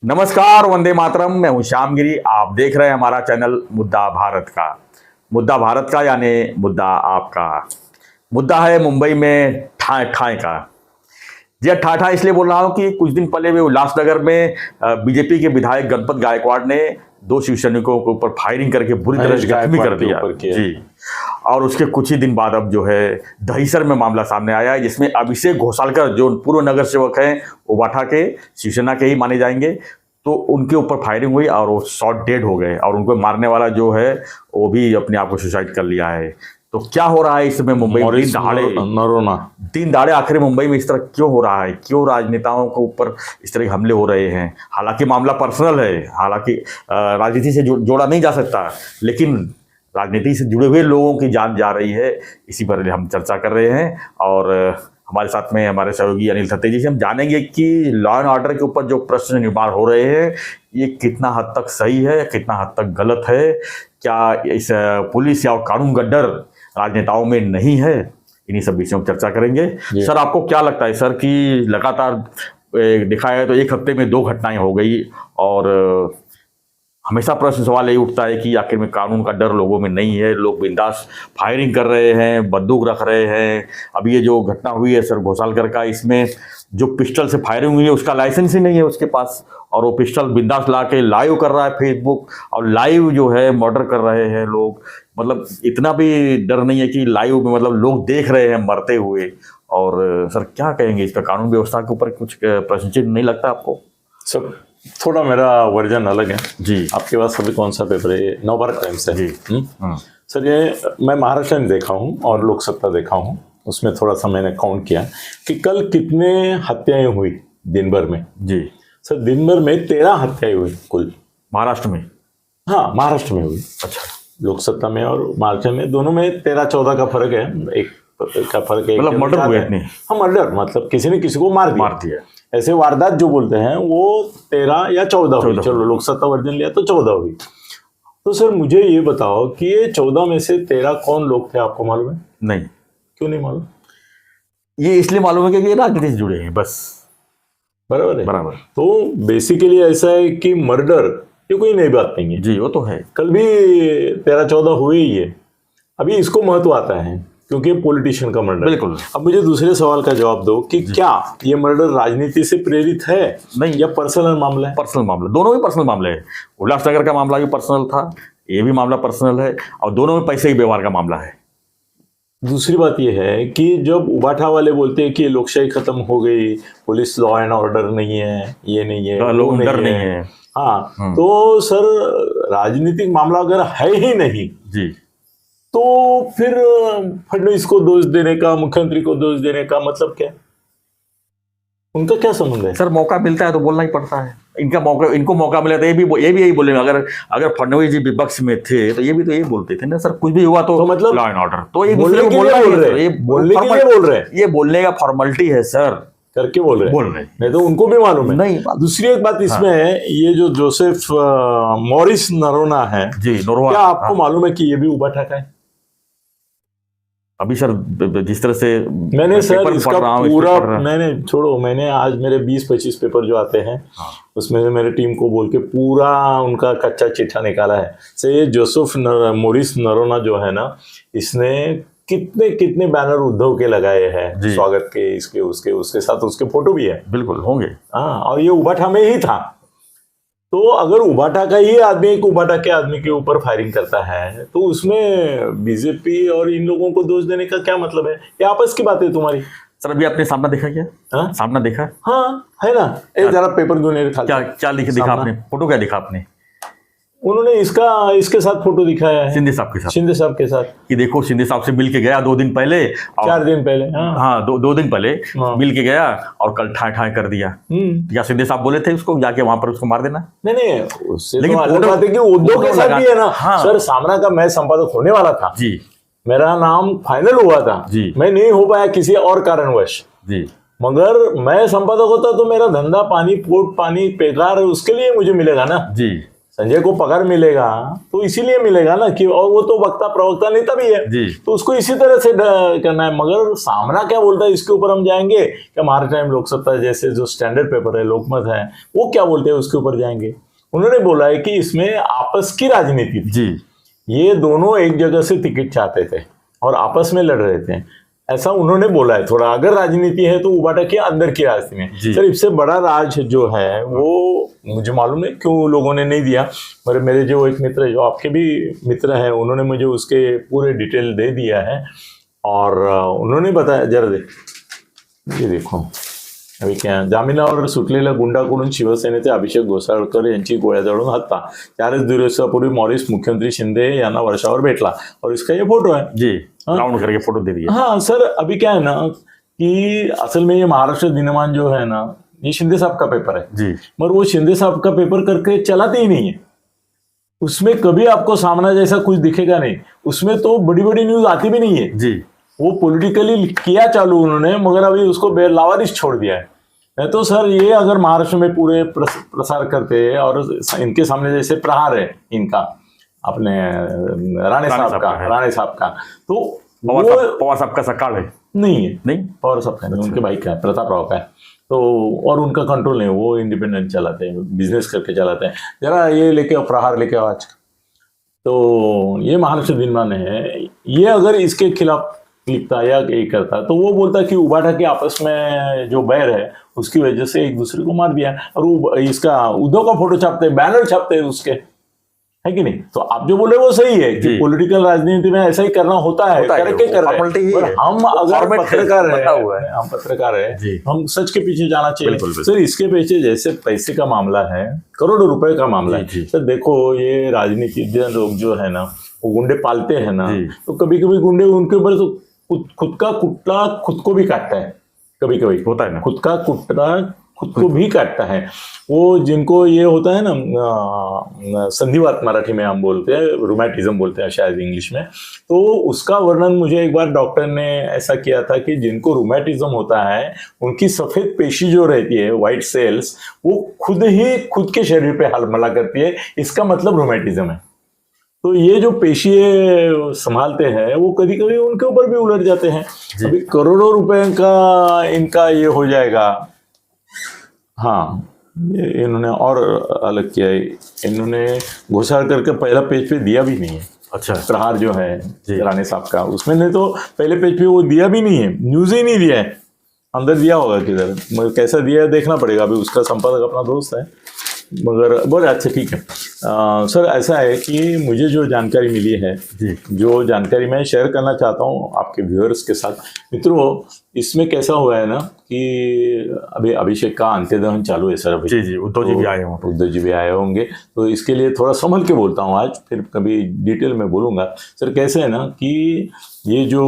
नमस्कार, वंदे मातरम। मैं हूं श्यामगिरी। आप देख रहे हैं हमारा चैनल मुद्दा भारत का। मुद्दा भारत का यानी मुद्दा आपका। मुद्दा है मुंबई में ठाए ठाए का। जी हाँ, ठाठा इसलिए बोल रहा हूँ कि कुछ दिन पहले वे उल्लासनगर में बीजेपी के विधायक गणपत गायकवाड़ ने दो शिव सैनिकों के ऊपर फायरिंग करके बुरी तरह से जख्मी कर दिया जी। और उसके कुछ ही दिन बाद अब जो है दहिसर में मामला सामने आया है, जिसमें अभिषेक घोषालकर जो पूर्व नगर सेवक हैं उबाठा के, शिवसेना के ही माने जाएंगे, तो उनके ऊपर फायरिंग हुई और वो शॉट डेड हो गए। और उनको मारने वाला जो है वो भी अपने आप को सुसाइड कर लिया है। तो क्या हो रहा है इस समय मुंबई में? तीन दहाड़े आखिर मुंबई में इस तरह क्यों हो रहा है? क्यों राजनेताओं के ऊपर इस तरह के हमले हो रहे हैं? हालांकि मामला पर्सनल है, हालांकि राजनीति से जोड़ा नहीं जा सकता, लेकिन राजनीति से जुड़े हुए लोगों की जान जा रही है। इसी पर हम चर्चा कर रहे हैं और हमारे साथ में हमारे सहयोगी अनिल थत्ते जी से हम जानेंगे कि लॉ एंड ऑर्डर के ऊपर जो प्रश्न निर्माण हो रहे हैं ये कितना हद तक सही है, कितना हद तक गलत है। क्या इस पुलिस या कानून का डर राजनेताओं में नहीं है? इन्हीं सब विषयों पर चर्चा करेंगे। सर, आपको क्या लगता है सर कि लगातार देखा है तो एक हफ्ते में 2 घटनाएं हो गई और हमेशा प्रश्न सवाल यही उठता है कि आखिर में कानून का डर लोगों में नहीं है। लोग बिंदास फायरिंग कर रहे हैं, बंदूक रख रहे हैं। अभी ये जो घटना हुई है सर घोषालकर का, इसमें जो पिस्टल से फायरिंग हुई है उसका लाइसेंस ही नहीं है उसके पास, और वो पिस्टल बिंदास ला के लाइव कर रहा है फेसबुक, और लाइव जो है मर्डर कर रहे हैं लोग। मतलब इतना भी डर नहीं है कि लाइव में मतलब लोग देख रहे हैं मरते हुए। और सर क्या कहेंगे इस पर? कानून व्यवस्था के ऊपर कुछ प्रश्न चिन्ह नहीं लगता आपको? सर थोड़ा मेरा वर्जन अलग है जी। आपके पास अभी कौन सा पेपर है? नवभारत टाइम्स है जी। सर ये मैं महाराष्ट्र में देखा हूँ और लोकसत्ता देखा हूँ, उसमें थोड़ा सा मैंने काउंट किया कि कल कितने हत्याएं हुई दिन भर में जी। सर दिन भर में 13 हत्याएं हुई कुल महाराष्ट्र में। हाँ, महाराष्ट्र में हुई। अच्छा, लोकसत्ता में और महाराष्ट्र में दोनों में 13-14 का फर्क है। एक का फर्क है, मतलब मर्डर हुए इतने। हाँ, मर्डर मतलब किसी ने किसी को मार दिया। ऐसे वारदात जो बोलते हैं वो 13 या 14 हुई। चलो लोकसत्ता वर्जन लिया तो 14 हुई। तो सर मुझे ये बताओ कि ये 14 में से 13 कौन लोग थे, आपको मालूम है? नहीं। क्यों नहीं मालूम? ये इसलिए मालूम है कि ये राजनीति से जुड़े हैं बस। बराबर है, बराबर। तो बेसिकली ऐसा है कि मर्डर ये कोई नई बात नहीं है जी, वो तो है। कल भी 13-14 हुए ही है। अभी इसको महत्व आता है क्योंकि पॉलिटिशियन का मर्डर। बिल्कुल। अब मुझे दूसरे सवाल का जवाब दो कि क्या ये मर्डर राजनीति से प्रेरित है नहीं या पर्सनल मामला है? पर्सनल मामला, दोनों ही पर्सनल मामले हैं। उल्लासनगर का मामला भी पर्सनल था, ये भी मामला पर्सनल है, और दोनों में पैसे के व्यवहार का मामला है। दूसरी बात यह है कि जब उबाठा वाले बोलते हैं कि लोकशाही खत्म हो गई, पुलिस लॉ एंड ऑर्डर नहीं है, ये नहीं है, लोग डर नहीं है। हाँ, तो सर राजनीतिक मामला अगर है ही नहीं जी, तो फिर फडणवीस को दोष देने का, मुख्यमंत्री को दोष देने का मतलब क्या? उनका क्या संबंध है? सर मौका मिलता है तो बोलना ही पड़ता है। इनको मौका मिला तो ये भी यही बोलेंगे। अगर फडणवीस जी विपक्ष में थे तो ये भी तो यही बोलते थे ना सर, कुछ भी हुआ तो मतलब लॉ एंड ऑर्डर। तो ये बोलने के लिए बोल रहे हैं, ये बोलने का फॉर्मेलिटी है सर, करके बोल रहे हैं। नहीं तो उनको भी मालूम है। नहीं, दूसरी एक बात इसमें है, ये जो जोसेफ मॉरिस नरोना है जी, क्या आपको मालूम है कि ये भी उबाठा का है? अभी सर जिस तरह से मैंने सर इसका पूरा मैंने आज मेरे 20-25 पेपर जो आते हैं उसमें से मेरे टीम को बोल के पूरा उनका कच्चा चिट्ठा निकाला है। से ये जोसेफ मॉरिस नरोना जो है ना, इसने कितने कितने बैनर उद्धव के लगाए हैं, स्वागत के, इसके उसके साथ उसके फोटो भी है। बिल्कुल होंगे। हाँ, और ये उबाठा में ही था। तो अगर उबाठा का ही आदमी एक उबाठा के आदमी के ऊपर फायरिंग करता है तो उसमें बीजेपी और इन लोगों को दोष देने का क्या मतलब है? ये आपस की बात है तुम्हारी। सर अभी आपने सामना देखा क्या? हाँ, सामना देखा? हाँ है ना। जरा पेपर क्यों नहीं दिखा? क्या दिखा आपने? फोटो क्या दिखा आपने? उन्होंने इसके साथ फोटो दिखाया है, शिंदे साहब के साथ कि देखो शिंदे साहब से मिल के गया 2 दिन पहले, 4 दिन पहले। हाँ, 2 दिन पहले मिल के गया और कल ठाए कर दिया। या शिंदे साहब बोले थे उसको जाके वहां पर उसको मार देना? नहीं, उससे लेकिन अलग बात है कि उद्धव के साथ भी है ना। सर सामना का मैच संपादक होने वाला था जी, मेरा नाम फाइनल हुआ था जी, मैं नहीं हो पाया किसी और कारणवश जी, मगर मैं संपादक होता तो मेरा धंधा पानी बेकार, उसके लिए मुझे मिलेगा ना जी। संजय को पगार मिलेगा तो इसीलिए मिलेगा ना कि, और वो तो वक्ता प्रवक्ता नेता भी है जी। तो उसको इसी तरह से करना है। मगर सामना क्या बोलता है इसके ऊपर हम जाएंगे क्या? महाराष्ट्र टाइम लोकसत्ता जैसे जो स्टैंडर्ड पेपर है, लोकमत है, वो क्या बोलते हैं उसके ऊपर जाएंगे। उन्होंने बोला है कि इसमें आपस की राजनीति थी। जी। ये दोनों एक जगह से टिकट चाहते थे और आपस में लड़ रहे थे, ऐसा उन्होंने बोला है। थोड़ा अगर राजनीति है तो उबाटा के अंदर की राजनीति में। सर इससे बड़ा राज जो है वो मुझे मालूम है क्यों लोगों ने नहीं दिया, पर मेरे जो एक मित्र है, जो आपके भी मित्र हैं, उन्होंने मुझे उसके पूरे डिटेल दे दिया है और उन्होंने बताया, जरा ये देखो अभी क्या, जामिनावर सुटलेल्या गुंडाकडून शिवसेनेचे अभिषेक घोसाळकर यांची गोळ्या झाडून हत्या। 4 दिवसापूर्वी मॉरिस मुख्यमंत्री शिंदे यांना वर्षावर भेटला और इसका ये फोटो है जी, राउंड करके फोटो दे दिया। हाँ सर, अभी क्या है ना कि असल में ये महाराष्ट्र दिनमान जो है ना, ये शिंदे साहब का पेपर है जी, मगर वो शिंदे साहब का पेपर करके चलाते ही नहीं है। उसमें कभी आपको सामना जैसा कुछ दिखेगा नहीं, उसमें तो बड़ी बड़ी न्यूज आती भी नहीं है जी। वो पॉलिटिकली किया चालू उन्होंने, मगर अभी उसको लावारिस छोड़ दिया है। नहीं तो सर ये अगर महाराष्ट्र में पूरे प्रसार करते और इनके सामने जैसे प्रहार है इनका अपने राणे साहब का तो पवार साहब का सकाळ है नहीं है, नहीं, पवार साहब का नहीं, उनके भाई का है, प्रताप राव का है। तो और उनका कंट्रोल नहीं, वो इंडिपेंडेंट चलाते हैं, बिजनेस करके चलाते हैं। जरा ये लेके आओ, प्रहार लेके आओ आज। तो ये महाराष्ट्र दिनमान है, ये अगर इसके खिलाफ लिखता या यही करता तो वो बोलता कि उबाटा के आपस में जो बैर है उसकी वजह से एक दूसरे को मार दिया, और वो इसका उद्धव का फोटो छापते हैं, बैनर छापते हैं उसके, है कि नहीं। तो आप जो बोले वो सही है कि पॉलिटिकल राजनीति में ऐसा ही करना होता है, करके कर रहे हैं। हम अगर पत्रकार है, हम सच के पीछे जाना चाहिए। सर इसके पीछे जैसे पैसे का मामला है, करोड़ों रुपए का मामला है। सर देखो ये राजनीतिज्ञ लोग जो है ना, वो गुंडे पालते हैं ना, तो कभी कभी गुंडे उनके ऊपर तो खुद का कुत्ता खुद को भी काटता है, कभी कभी होता है ना, खुद का कुत्ता खुद को भी काटता है। वो जिनको ये होता है ना संधिवात मराठी में हम बोलते हैं, रूमेटिज्म बोलते हैं शायद इंग्लिश में, तो उसका वर्णन मुझे एक बार डॉक्टर ने ऐसा किया था कि जिनको रूमेटिज्म होता है उनकी सफेद पेशी जो रहती है, व्हाइट सेल्स, वो खुद ही खुद के शरीर पे हमला करती है, इसका मतलब रूमेटिज्म है। तो ये जो पेशी संभालते हैं वो कभी कभी उनके ऊपर भी उलट जाते हैं। अभी करोड़ों रुपए का इनका ये हो जाएगा। हाँ, ये इन्होंने और अलग किया है, इन्होंने घोषाळकर के पहला पेज पे दिया भी नहीं है। अच्छा, प्रहार जो है राणे साहब का, उसमें ने तो पहले पेज पे वो दिया भी नहीं है, न्यूज ही नहीं दिया है। अंदर दिया होगा किधर, मगर कैसा दिया है देखना पड़ेगा, अभी उसका संपादक अपना दोस्त है। मगर बहुत अच्छा, ठीक है। सर ऐसा है कि मुझे जो जानकारी मिली है, जो जानकारी मैं शेयर करना चाहता हूँ आपके व्यूअर्स के साथ। मित्रों, इसमें कैसा हुआ है ना कि अभी अभिषेक का अंत्यदहन चालू है सर। अभी जी उद्धव जी भी आए होंगे, उद्धव जी भी आए होंगे, तो इसके लिए थोड़ा संभल के बोलता हूँ आज, फिर कभी डिटेल में बोलूँगा। सर कैसे है ना कि ये जो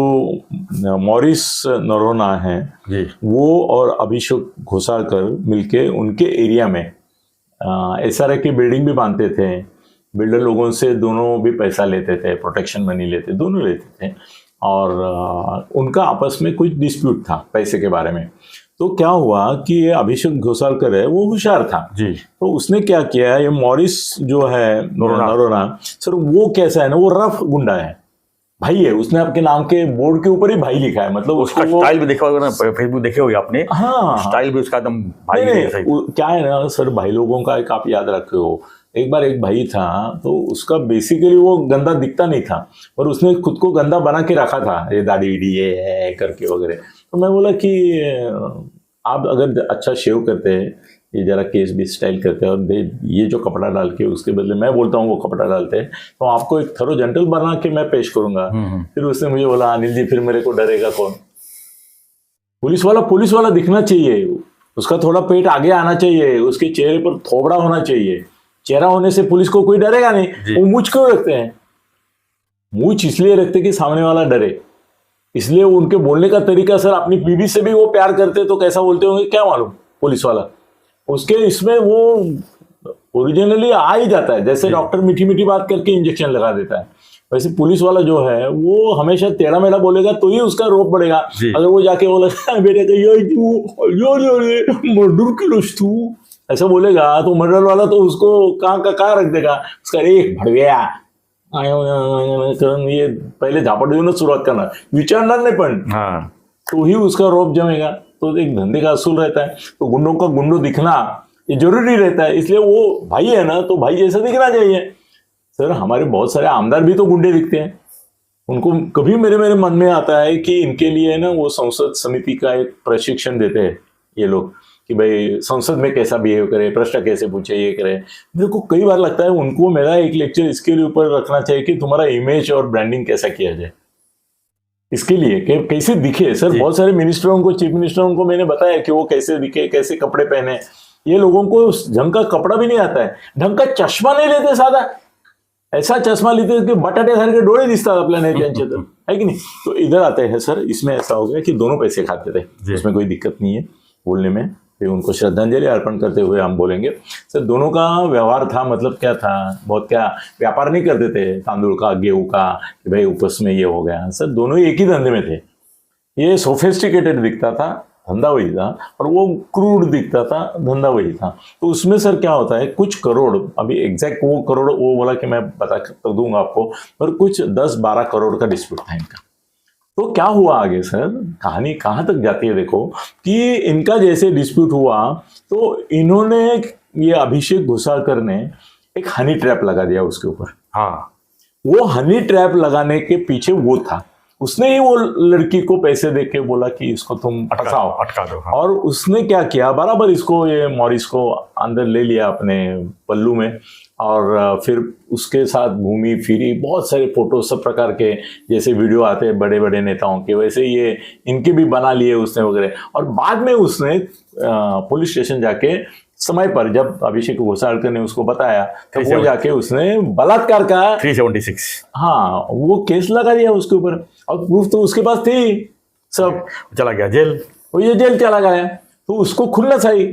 मॉरिस नरोना है वो और अभिषेक घोसाळकर मिलके उनके एरिया में SRA की बिल्डिंग भी बांधते थे, बिल्डर लोगों से दोनों भी पैसा लेते थे, प्रोटेक्शन मनी लेते, दोनों लेते थे, और उनका आपस में कुछ डिस्प्यूट था पैसे के बारे में। तो क्या हुआ कि ये अभिषेक घोसाळकर है वो होशियार था जी, तो उसने क्या किया, ये मॉरिस जो है नरोना सर, वो कैसा है ना, वो रफ गुंडा है, भाई है, उसने आपके नाम के बोर्ड के ऊपर ही भाई लिखा है, मतलब उसका स्टाइल भी देखा होगा ना, फेसबुक देखे होगे आपने। हाँ, स्टाइल भी उसका एकदम भाई नहीं, क्या है ना सर, भाई लोगों का एक आप याद रखे हो, एक बार एक भाई था तो उसका बेसिकली वो गंदा दिखता नहीं था, पर उसने खुद को गंदा बना के रखा था, ये दाढ़ी वीडी ये करके वगैरह। तो मैं बोला कि आप अगर अच्छा शेव करते हैं, ये जरा केस भी स्टाइल करते हैं, और ये जो कपड़ा डाल के उसके बदले मैं बोलता हूँ वो कपड़ा डालते हैं, तो आपको एक थरो जेंटल बना के मैं पेश करूंगा। फिर उसने मुझे बोला, अनिल जी फिर मेरे को डरेगा कौन? पुलिस वाला दिखना चाहिए, उसका थोड़ा पेट आगे आना चाहिए, उसके चेहरे पर थोबड़ा होना चाहिए। चेहरा होने से पुलिस को कोई डरेगा नहीं। वो मूंछ क्यों रखते हैं? मूंछ इसलिए रखते कि सामने वाला डरे, इसलिए उनके बोलने का तरीका सर, अपनी बीवी से भी वो प्यार करते तो कैसा बोलते होंगे क्या मालूम पुलिस वाला। उसके इसमें वो ओरिजिनली आ ही जाता है, जैसे डॉक्टर मीठी मीठी बात करके इंजेक्शन लगा देता है, वैसे पुलिस वाला जो है वो हमेशा टेढ़ा मेढ़ा बोलेगा तो ही उसका रोप पड़ेगा। अगर वो जाके बोलेगा बेटे मर्डर की लुश तू, ऐसा बोलेगा तो मर्डर वाला तो उसको कहाँ रख देगा, उसका एक भडव्या ये पहिले झापट देऊनच सुरुवात करणार, विचारणार नाही पण हाँ तो ही उसका रौब जमेगा। तो एक धंधे का असूल रहता है, तो गुंडों का गुंडो दिखना ये जरूरी रहता है, इसलिए वो भाई है ना तो भाई जैसा दिखना चाहिए। सर हमारे बहुत सारे आमदार भी तो गुंडे दिखते हैं, उनको कभी मेरे मन में आता है कि इनके लिए ना वो संसद समिति का एक प्रशिक्षण देते हैं ये लोग कि भाई संसद में कैसा बिहेव करे, प्रश्न कैसे पूछे, ये करे। मेरे को कई बार लगता है उनको मेरा एक लेक्चर इसके लिए ऊपर रखना चाहिए कि तुम्हारा इमेज और ब्रांडिंग कैसा किया जाए, इसके लिए कैसे दिखे। सर बहुत सारे मिनिस्टरों को, चीफ मिनिस्टरों को मैंने बताया कि वो कैसे दिखे, कैसे कपडे पहने। ये लोगों को ढंग का कपड़ा भी नहीं आता है, ढंग का चष्मा नहीं लेते, साधा ऐसा चष्मा लेते कि बटाटे सारखे डोळे दिसतात आपल्याला त्यांचे, तर है कि नहीं। तो इधर आते हैं सर, इसमें ऐसा हो गया कि दोनों पैसे खाते थे, इसमें कोई दिक्कत नहीं है बोलने में। फिर उनको श्रद्धांजलि अर्पण करते हुए हम बोलेंगे सर दोनों का व्यवहार था, मतलब क्या था, बहुत क्या व्यापार नहीं करते थे तांदूल का, गेहूं का, कि भाई उपस में ये हो गया। सर दोनों एक ही धंधे में थे, ये सोफिस्टिकेटेड दिखता था, धंधा वही था, और वो क्रूड दिखता था, धंधा वही था। तो उसमें सर क्या होता है, कुछ करोड़, अभी एग्जैक्ट वो करोड़ वो बोला कि मैं बता तो दूंगा आपको, पर कुछ 10-12 करोड़ का डिस्प्यूट था इनका। तो क्या हुआ आगे सर, कहानी कहाँ तक जाती है देखो, कि इनका जैसे डिस्प्यूट हुआ तो इन्होंने ये अभिषेक घोसाळकर ने एक हनी ट्रैप लगा दिया उसके ऊपर। हाँ वो हनी ट्रैप लगाने के पीछे वो था, उसने ही वो लड़की को पैसे देके बोला कि इसको तुम फंसाओ, अटका दो। हाँ। और उसने क्या किया, बराबर इसको, ये मॉरिस को अंदर ले लिया अपने पल्लू में, और फिर उसके साथ घूमी फिरी, बहुत सारे फोटो सब प्रकार के, जैसे वीडियो आते हैं बड़े बड़े नेताओं के, वैसे ये इनके भी बना लिए उसने वगैरह। और बाद में उसने पुलिस स्टेशन जाके समय पर, जब अभिषेक घोसाळकर ने उसको बताया, तो वो जाके उसने बलात्कार का 376 हाँ वो केस लगा दिया उसके ऊपर, और प्रूफ तो उसके पास थी सब, चला गया जेल। वो ये जेल चला गया। तो उसको खुन्नस आई,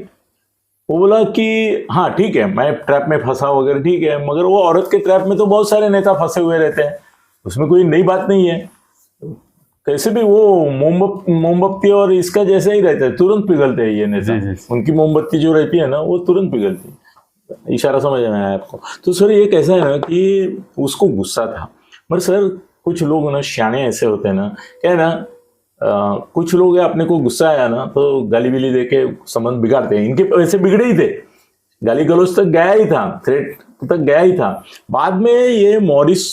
वो बोला कि हाँ ठीक है मैं ट्रैप में फंसा वगैरह, ठीक है, मगर वो औरत के ट्रैप में तो बहुत सारे नेता फंसे हुए रहते हैं, उसमें कोई नई बात नहीं है। कैसे भी वो मोमबत्ती और इसका जैसा ही रहता है, तुरंत पिघलते हैं ये नेता। उनकी मोमबत्ती जो रहती है ना वो तुरंत पिघलती है। इशारा समझ में आया आपको। तो सर ये कैसा है ना कि उसको गुस्सा था, मगर सर कुछ लोग ना शाने ऐसे होते हैं ना, क्या है ना, कुछ लोग अपने को गुस्सा आया ना तो गाली बिली दे के संबंध बिगाड़ते हैं। इनके वैसे बिगड़े ही थे, गाली गलौज तक गया ही था, थ्रेट तक गया ही था। बाद में ये मॉरिस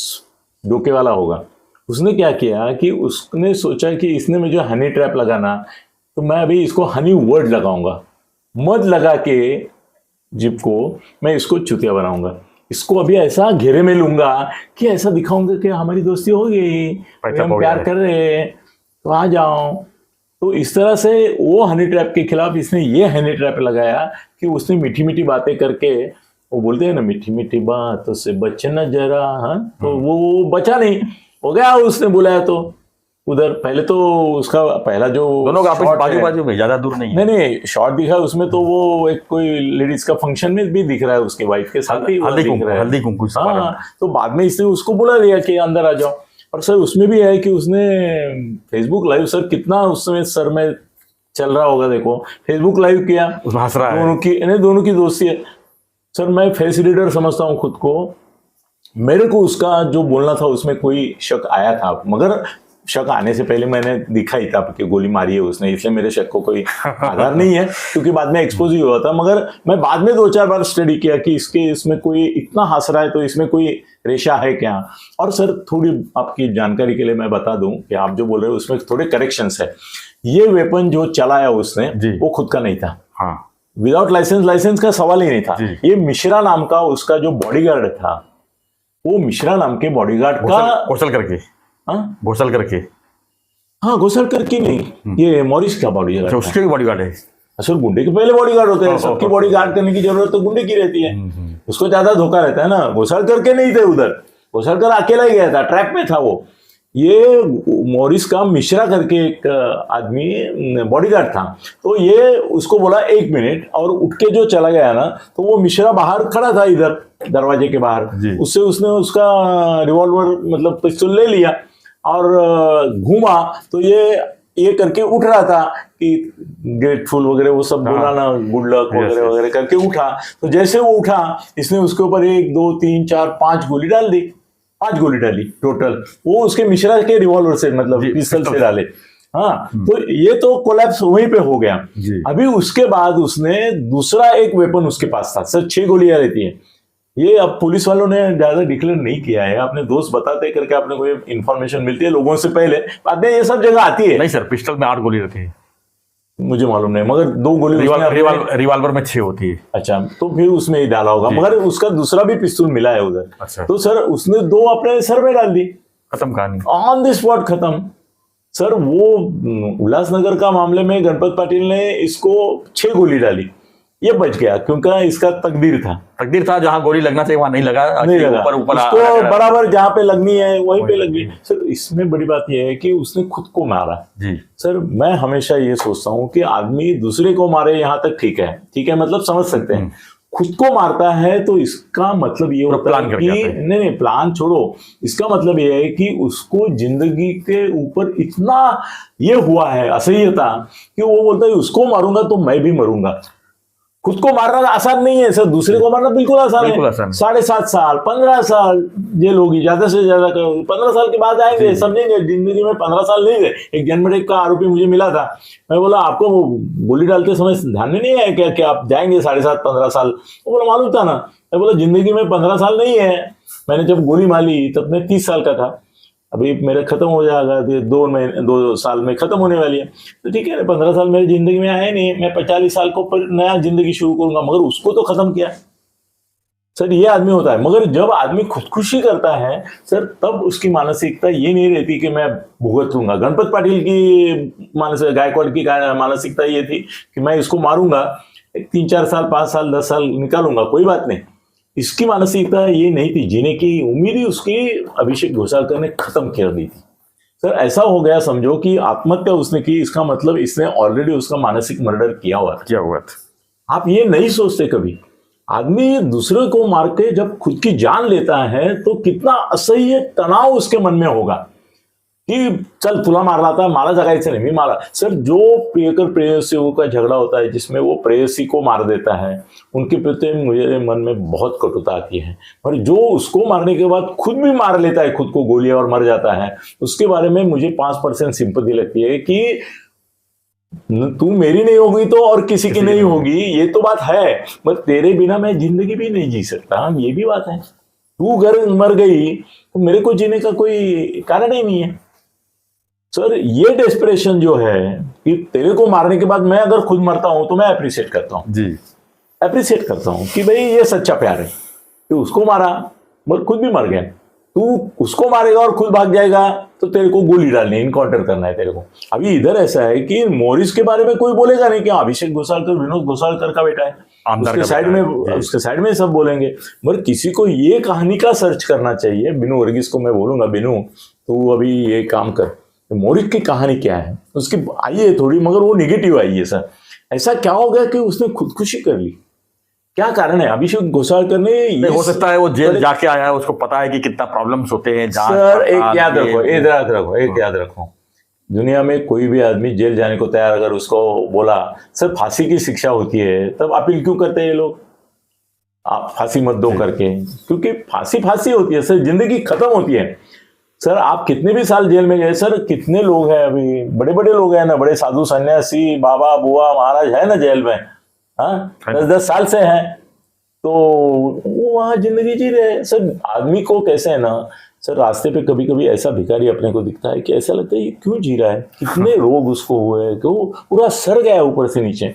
डोके वाला होगा, उसने क्या किया कि उसने सोचा कि इसने मुझे हनी ट्रैप लगाना, तो मैं अभी इसको हनी वर्ड लगाऊंगा, मध लगा के जिप को मैं इसको चुतिया बनाऊंगा, इसको अभी ऐसा घेरे में लूंगा कि ऐसा दिखाऊंगा कि हमारी दोस्ती हो गई, हम प्यार कर रहे हैं, तो आ जाओ। तो इस तरह से वो हनी ट्रैप के खिलाफ इसने ये हनी ट्रैप लगाया कि उसने मीठी मीठी बातें करके, वो बोलते हैं ना मीठी मीठी बातों से बचना जरा, हाँ, तो वो बचा नहीं, हो गया उसने बुलाया तो उधर। पहले तो उसका पहला जो दोनों का आपस बाजू बाजू में, ज्यादा दूर नहीं है। नहीं शॉट दिखा उसमें, तो वो एक कोई लेडीज का फंक्शन में भी दिख रहा है, उसके वाइफ के साथ ही हल्दी कुंकू। हाँ, तो बाद में इसने उसको बुला लिया कि अंदर आ जाओ। और सर उसमें भी है कि उसने फेसबुक लाइव, सर कितना उस समय सर में चल रहा होगा देखो, फेसबुक लाइव किया, उसमें हंस रहा है, दोनों की दोस्ती है। सर मैं फेस रीडर समझता हूँ खुद को, मेरे को उसका जो बोलना था उसमें कोई शक आया था, मगर शक आने से पहले मैंने दिखा ही था कि गोली मारी है उसने, इसलिए मेरे शक को कोई आधार नहीं है, क्योंकि बाद में एक्सपोज ही हुआ था। मगर मैं बाद में 2-4 बार स्टडी किया कि इसमें कोई इतना हंस रहा है तो इसमें कोई रेशा है क्या। और सर थोड़ी आपकी जानकारी के लिए मैं बता दूं कि आप जो बोल रहे हो उसमें थोड़े करेक्शंस है। ये वेपन जो चलाया उसने वो खुद का नहीं था, हाँ, विदाउट लाइसेंस का सवाल ही नहीं था। ये मिश्रा नाम का उसका जो बॉडीगार्ड था, वो मिश्रा नाम के बॉडीगार्ड का घोषल करके, हाँ घोषल करके नहीं, ये मॉरिस का बॉडीगार्ड, उसके भी बॉडीगार्ड है। सर गुंडे के पहले बॉडीगार्ड होते हैं, सबकी बॉडीगार्ड करने की जरूरत तो गुंडे की रहती है, उसको ज्यादा धोखा रहता है ना। घोषल करके नहीं थे उधर, घोषल कर अकेला ही गया था, ट्रैप में था वो। ये मॉरिस का मिश्रा करके एक आदमी बॉडीगार्ड था, तो ये उसको बोला 1 मिनट, और उठ के जो चला गया ना, तो वो मिश्रा बाहर खड़ा था इधर दरवाजे के बाहर, उससे उसने उसका रिवॉल्वर मतलब पिस्तौल ले लिया और घूमा, तो ये ये करके उठ रहा था कि ग्रेटफुल वगैरह वो सब बोला ना, गुड लक वगैरह वगैरह करके उठा। तो जैसे वो उठा, इसने उसके ऊपर 1 2 3 4 5 गोली डाल दी, 5 गोली डाली टोटल। वो उसके मिश्रा के रिवॉल्वर से, मतलब पिस्टल से डाले। हाँ, तो ये तो कोलैप्स वहीं पे हो गया। अभी उसके बाद उसने दूसरा एक वेपन उसके पास था सर, 6 गोलियां रहती है। ये अब पुलिस वालों ने ज्यादा डिक्लेयर नहीं किया है, अपने दोस्त बताते करके आपने कोई इन्फॉर्मेशन मिलती है लोगों से पहले, बाद में ये सब जगह आती है। नहीं सर, पिस्टल में 8 गोली रहती है, मुझे मालूम नहीं, मगर 2 गोली रिवॉल्वर में 6 होती है। अच्छा, तो फिर उसमें ही डाला होगा, मगर उसका दूसरा भी पिस्तौल मिला है उधर। अच्छा। तो सर उसने 2 अपने सर में डाल दी, खत्म कहानी, ऑन द स्पॉट खत्म। सर वो उल्लासनगर का मामले में गणपत पाटिल ने इसको 6 गोली डाली, ये बच गया क्योंकि इसका तकदीर था, जहां गोली लगना चाहिए वहां नहीं लगा, ऊपर उसको बराबर जहां पे लगनी है वहीं पे लग गई। सर इसमें बड़ी बात यह है कि उसने खुद को मारा जी। सर मैं हमेशा ये सोचता हूँ कि आदमी दूसरे को मारे यहाँ तक ठीक है, मतलब समझ सकते हैं। खुद को मारता है तो इसका मतलब ये होता है कि नहीं प्लान छोड़ो, इसका मतलब ये है कि उसको जिंदगी के ऊपर इतना ये हुआ है असह्यता कि वो बोलता है उसको मारूंगा तो मैं भी मरूंगा। खुद को मारना आसान नहीं है सर, दूसरे को मारना बिल्कुल आसान है। 7.5 साल 15 साल जेल होगी, ज्यादा से ज्यादा 15 साल के बाद आएंगे, समझेंगे। जिंदगी में 15 साल नहीं गए। एक जन्म रेप का आरोपी मुझे मिला था, मैं बोला आपको गोली डालते समय ध्यान में नहीं आया क्या कि आप जाएंगे 7.5 15 साल? वो बोला मालूम था ना। मैं बोला जिंदगी में 15 साल नहीं है, मैंने जब गोली मारी तब मैं 30 साल का था, अभी मेरा खत्म हो जाएगा 2 साल में खत्म होने वाली है। तो ठीक है, 15 साल मेरी जिंदगी में आए नहीं, मैं 45 साल को नया जिंदगी शुरू करूंगा, मगर उसको तो खत्म किया। सर ये आदमी होता है। मगर जब आदमी खुदकुशी करता है सर, तब उसकी मानसिकता ये नहीं रहती कि मैं भुगत लूंगा। गणपत पाटिल की गायकवाड़ की मानसिकता ये थी कि मैं इसको मारूंगा, 3 4 साल 5 साल 10 साल निकालूंगा, कोई बात नहीं। इसकी मानसिकता ये नहीं थी, जीने की उम्मीद ही उसकी अभिषेक घोषालकर ने खत्म कर दी थी। सर ऐसा हो गया समझो कि आत्महत्या उसने की, इसका मतलब इसने ऑलरेडी उसका मानसिक मर्डर किया हुआ था। आप ये नहीं सोचते कभी, आदमी दूसरे को मार के जब खुद की जान लेता है तो कितना असह्य तनाव उसके मन में होगा कि चल तुला मारला था, मारा जगायचं नहीं, मी मारा। सर जो प्रियकर प्रेयसियों का झगड़ा होता है जिसमें वो प्रेयसी को मार देता है, उनके प्रति मुझे मन में बहुत कटुता आती है। और जो उसको मारने के बाद खुद भी मार लेता है खुद को गोलियां और मर जाता है, उसके बारे में मुझे 5% सिंपैथी लगती है कि तू मेरी नहीं होगी तो और किसी की नहीं होगी, ये तो बात है, मगर तेरे बिना मैं जिंदगी भी नहीं जी सकता, ये भी बात है। तू अगर मर गई तो मेरे को जीने का कोई कारण ही नहीं है। सर ये डेस्परेशन जो है कि तेरे को मारने के बाद मैं अगर खुद मरता हूं तो मैं अप्रिशिएट करता हूं जी, अप्रिशिएट करता हूं कि भाई ये सच्चा प्यार है कि उसको मारा मगर खुद भी मर गया। तू उसको मारेगा और खुद भाग जाएगा तो तेरे को गोली डालनी है, इनकाउंटर करना है तेरे को। अभी इधर ऐसा है कि मॉरिस के बारे में कोई बोलेगा नहीं कि अभिषेक घोषालकर विनोद घोषालकर का बेटा है, उसके साइड में सब बोलेंगे। मगर किसी को ये कहानी का सर्च करना चाहिए। बिनू वर्गीस को मैं बोलूंगा, बिनू तू अभी ये काम कर, मॉरिस की कहानी क्या है उसकी आई है थोड़ी, मगर वो निगेटिव आई है। सर ऐसा क्या हो गया कि उसने खुदकुशी कर ली, क्या कारण है? अभिषेक घोषालकर ने, हो सकता है वो जेल जाके आया है, उसको पता है कि कितना प्रॉब्लम्स होते हैं। सर एक याद रखो, दुनिया में कोई भी आदमी जेल जाने को तैयार अगर उसको बोला सर फांसी की शिक्षा होती है, तब अपील क्यों करते हैं ये लोग? आप फांसी मत दो करके, क्योंकि फांसी होती है सर, जिंदगी खत्म होती है। सर आप कितने भी साल जेल में गए, सर कितने लोग हैं अभी, बड़े बड़े लोग हैं ना, बड़े साधु सन्यासी बाबा बुआ महाराज है ना जेल में, हाँ 10-10 साल से हैं, तो वो वहां जिंदगी जी रहे। सर आदमी को कैसे है ना सर, रास्ते पे कभी कभी ऐसा भिखारी अपने को दिखता है कि ऐसा लगता है ये क्यों जी रहा है, कितने रोग उसको हुए कि वो पूरा सड़ गया ऊपर से नीचे,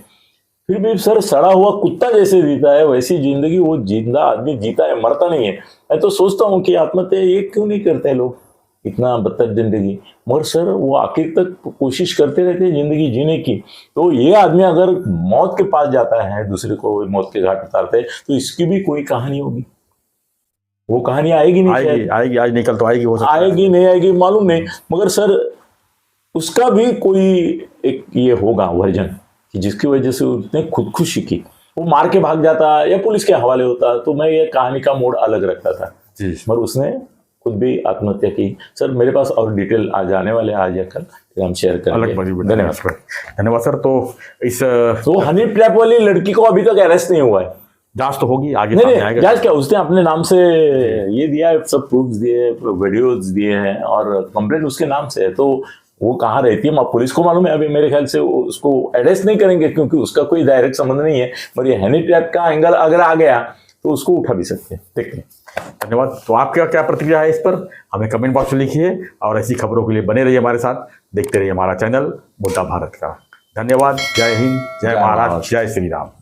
फिर भी सर सड़ा हुआ कुत्ता जैसे जीता है वैसी जिंदगी वो जिंदा आदमी जीता है, मरता नहीं है। मैं तो सोचता हूँ कि आत्महत्या ये क्यों नहीं करते लोग, इतना बदतर जिंदगी, मगर सर वो आखिर तक कोशिश करते रहते हैं जिंदगी जीने की। तो ये आदमी अगर मौत के पास जाता है, दूसरे को मौत के घाट उतारते है, तो इसकी भी कोई कहानी होगी, वो कहानी आएगी नहीं, आएगी आज निकल तो आएगी, हो सकता आएगी नहीं आएगी मालूम नहीं, मगर सर उसका भी कोई एक ये होगा वर्जन कि जिसकी वजह से उसने खुदकुशी की, वो मार के भाग जाता या पुलिस के हवाले होता तो मैं ये कहानी का मोड़ अलग रखता था, मगर उसने खुद भी आत्महत्या की। सर मेरे पास और डिटेल आज आने वाले आज या कल हम शेयर करेंगे। धन्यवाद सर। धन्यवाद सर। तो इस तो हनी ट्रैप वाली लड़की को अभी तक अरेस्ट नहीं हुआ है। जांच तो होगी आगे नहीं सामने आएगा। जांच क्या, उसने अपने नाम से ये दिया है, सब प्रूफ्स दिए, वीडियोस दिए हैं और कंप्लेंट उसके नाम से है। तो वो कहाँ रहती है पुलिस को मालूम है। अभी मेरे ख्याल से उसको अरेस्ट नहीं करेंगे क्योंकि उसका कोई डायरेक्ट संबंध नहीं है, पर ये हनी ट्रैप का एंगल अगर आ गया तो उसको उठा भी सकते हैं। देखते हैं। धन्यवाद। तो आपका क्या प्रतिक्रिया है इस पर, हमें कमेंट बॉक्स में लिखिए और ऐसी खबरों के लिए बने रहिए हमारे साथ, देखते रहिए हमारा चैनल मुद्दा भारत का। धन्यवाद। जय हिंद, जय महाराष्ट्र, जय श्री राम।